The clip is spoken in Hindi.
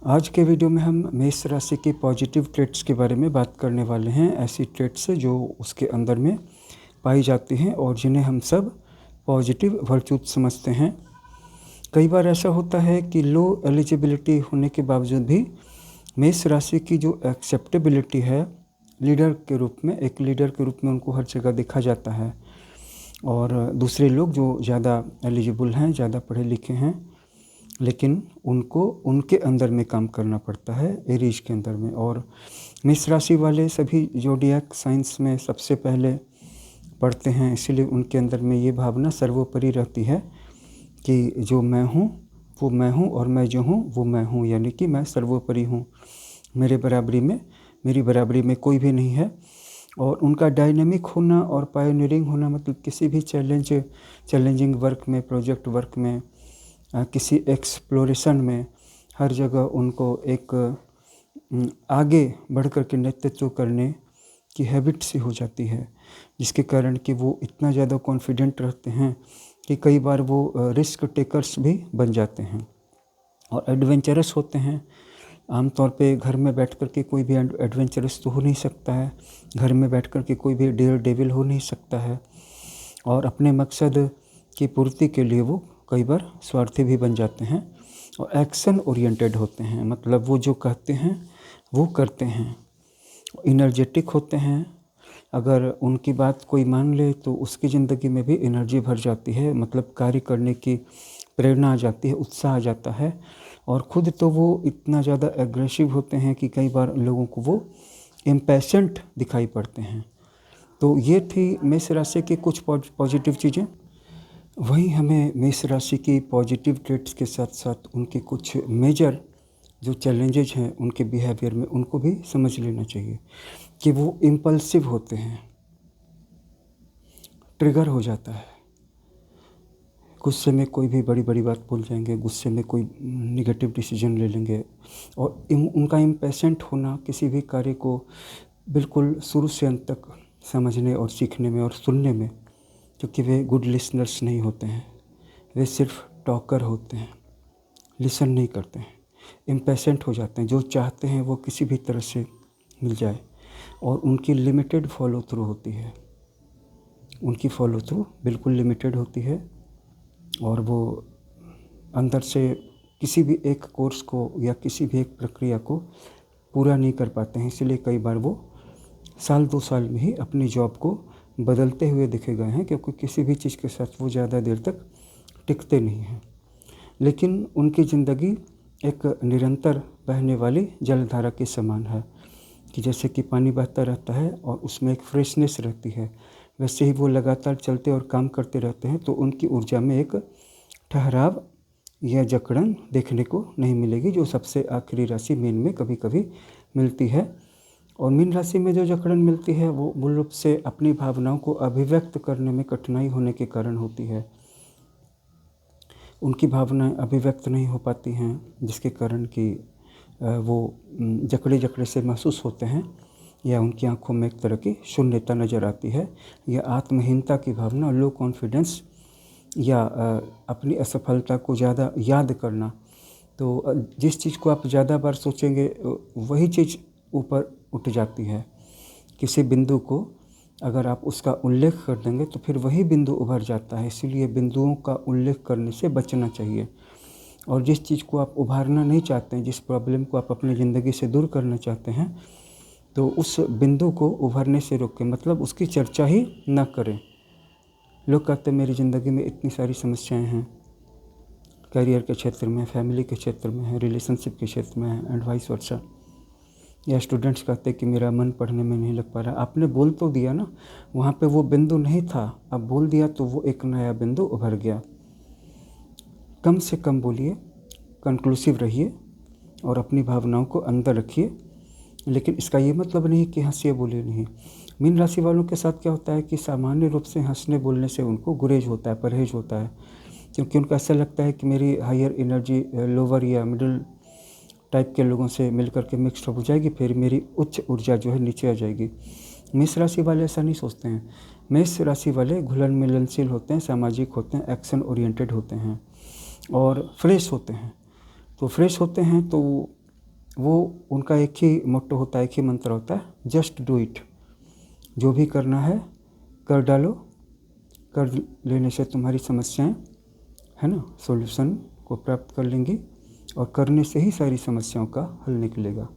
आज के वीडियो में हम मेष राशि के पॉजिटिव ट्रेट्स के बारे में बात करने वाले हैं। ऐसी ट्रेट्स जो उसके अंदर में पाई जाती हैं और जिन्हें हम सब पॉजिटिव वर्चूज समझते हैं। कई बार ऐसा होता है कि लो एलिजिबिलिटी होने के बावजूद भी मेष राशि की जो एक्सेप्टेबिलिटी है लीडर के रूप में, एक लीडर के रूप में उनको हर जगह देखा जाता है। और दूसरे लोग जो ज़्यादा एलिजिबल हैं, ज़्यादा पढ़े लिखे हैं, लेकिन उनको उनके अंदर में काम करना पड़ता है, एरीज के अंदर में। और मेष राशि वाले सभी ज़ोडिएक साइंस में सबसे पहले पढ़ते हैं, इसीलिए उनके अंदर में ये भावना सर्वोपरि रहती है कि जो मैं हूँ वो मैं हूँ और मैं जो हूँ वो मैं हूँ, यानी कि मैं सर्वोपरि हूँ, मेरी बराबरी में कोई भी नहीं है। और उनका डायनेमिक होना और पायोनियरिंग होना, मतलब किसी भी चैलेंजिंग वर्क में, प्रोजेक्ट वर्क में, किसी एक्सप्लोरेशन में, हर जगह उनको एक आगे बढ़ कर के नेतृत्व करने की हैबिट सी हो जाती है, जिसके कारण कि वो इतना ज़्यादा कॉन्फिडेंट रहते हैं कि कई बार वो रिस्क टेकर्स भी बन जाते हैं और एडवेंचरस होते हैं। आमतौर पे घर में बैठ कर के कोई भी एडवेंचरस तो हो नहीं सकता है, घर में बैठ कर के कोई भी डेयर डेविल हो नहीं सकता है, और अपने मकसद की पूर्ति के लिए वो कई बार स्वार्थी भी बन जाते हैं और एक्शन ओरिएंटेड होते हैं, मतलब वो जो कहते हैं वो करते हैं। इनर्जेटिक होते हैं, अगर उनकी बात कोई मान ले तो उसकी ज़िंदगी में भी एनर्जी भर जाती है, मतलब कार्य करने की प्रेरणा आ जाती है, उत्साह आ जाता है। और ख़ुद तो वो इतना ज़्यादा एग्रेसिव होते हैं कि कई बार लोगों को वो इम्पेशेंट दिखाई पड़ते हैं। तो ये थी मेष राशि की कुछ पॉजिटिव चीज़ें। वहीं हमें मेष राशि की पॉजिटिव ट्रेट्स के साथ साथ उनके कुछ मेजर जो चैलेंजेज हैं उनके बिहेवियर में, उनको भी समझ लेना चाहिए कि वो इम्पल्सिव होते हैं, ट्रिगर हो जाता है, गुस्से में कोई भी बड़ी बड़ी बात बोल जाएंगे, गुस्से में कोई निगेटिव डिसीजन ले लेंगे। और उनका इम्पेशेंट होना किसी भी कार्य को बिल्कुल शुरू से अंत तक समझने और सीखने में और सुनने में, क्योंकि वे गुड लिसनर्स नहीं होते हैं, वे सिर्फ टॉकर होते हैं, लिसन नहीं करते हैं, इम्पेशेंट हो जाते हैं, जो चाहते हैं वो किसी भी तरह से मिल जाए। और उनकी लिमिटेड फॉलो थ्रू होती है, उनकी फॉलो थ्रू बिल्कुल लिमिटेड होती है, और वो अंदर से किसी भी एक कोर्स को या किसी भी एक प्रक्रिया को पूरा नहीं कर पाते हैं। इसलिए कई बार वो साल 2 साल में ही अपनी जॉब को बदलते हुए देखे गए हैं, क्योंकि किसी भी चीज़ के साथ वो ज़्यादा देर तक टिकते नहीं हैं। लेकिन उनकी ज़िंदगी एक निरंतर बहने वाली जलधारा के समान है, कि जैसे कि पानी बहता रहता है और उसमें एक फ्रेशनेस रहती है, वैसे ही वो लगातार चलते और काम करते रहते हैं। तो उनकी ऊर्जा में एक ठहराव या जकड़न देखने को नहीं मिलेगी, जो सबसे आखिरी राशि मीन में कभी कभी मिलती है। और मीन राशि में जो जकड़न मिलती है वो मूल रूप से अपनी भावनाओं को अभिव्यक्त करने में कठिनाई होने के कारण होती है। उनकी भावनाएं अभिव्यक्त नहीं हो पाती हैं, जिसके कारण कि वो जकड़े से महसूस होते हैं, या उनकी आंखों में एक तरह की शून्यता नज़र आती है, या आत्महीनता की भावना, लो कॉन्फिडेंस, या अपनी असफलता को ज़्यादा याद करना। तो जिस चीज़ को आप ज़्यादा बार सोचेंगे वही चीज़ ऊपर उठ जाती है। किसी बिंदु को अगर आप उसका उल्लेख कर देंगे तो फिर वही बिंदु उभर जाता है, इसीलिए बिंदुओं का उल्लेख करने से बचना चाहिए। और जिस चीज़ को आप उभारना नहीं चाहते हैं, जिस प्रॉब्लम को आप अपनी ज़िंदगी से दूर करना चाहते हैं, तो उस बिंदु को उभरने से रोकें, मतलब उसकी चर्चा ही ना करें। लोग कहते हैं मेरी ज़िंदगी में इतनी सारी समस्याएं हैं, करियर के क्षेत्र में, फैमिली के क्षेत्र में है, रिलेशनशिप के क्षेत्र में है, एंड वाइस वर्सा। या स्टूडेंट्स कहते हैं कि मेरा मन पढ़ने में नहीं लग पा रहा। आपने बोल तो दिया ना, वहाँ पे वो बिंदु नहीं था, अब बोल दिया तो वो एक नया बिंदु उभर गया। कम से कम बोलिए, कंक्लूसिव रहिए और अपनी भावनाओं को अंदर रखिए, लेकिन इसका ये मतलब नहीं कि हंसिए बोलिए नहीं। मीन राशि वालों के साथ क्या होता है कि सामान्य रूप से हंसने बोलने से उनको गुरेज होता है, परहेज होता है, क्योंकि उनको ऐसा लगता है कि मेरी हायर एनर्जी लोअर या मिडिल टाइप के लोगों से मिलकर के मिक्सड हो जाएगी, फिर मेरी उच्च ऊर्जा जो है नीचे आ जाएगी। मेष राशि वाले ऐसा नहीं सोचते हैं। मेष राशि वाले घुलन मिलनशील होते हैं, सामाजिक होते हैं, एक्शन ओरिएंटेड होते हैं और फ्रेश होते हैं। तो फ्रेश होते हैं तो वो उनका एक ही मोट्टो होता है, एक ही मंत्र होता है, जस्ट डू इट। जो भी करना है कर डालो, कर लेने से तुम्हारी समस्याएं, है ना, सॉल्यूशन को प्राप्त कर लेंगी और करने से ही सारी समस्याओं का हल निकलेगा।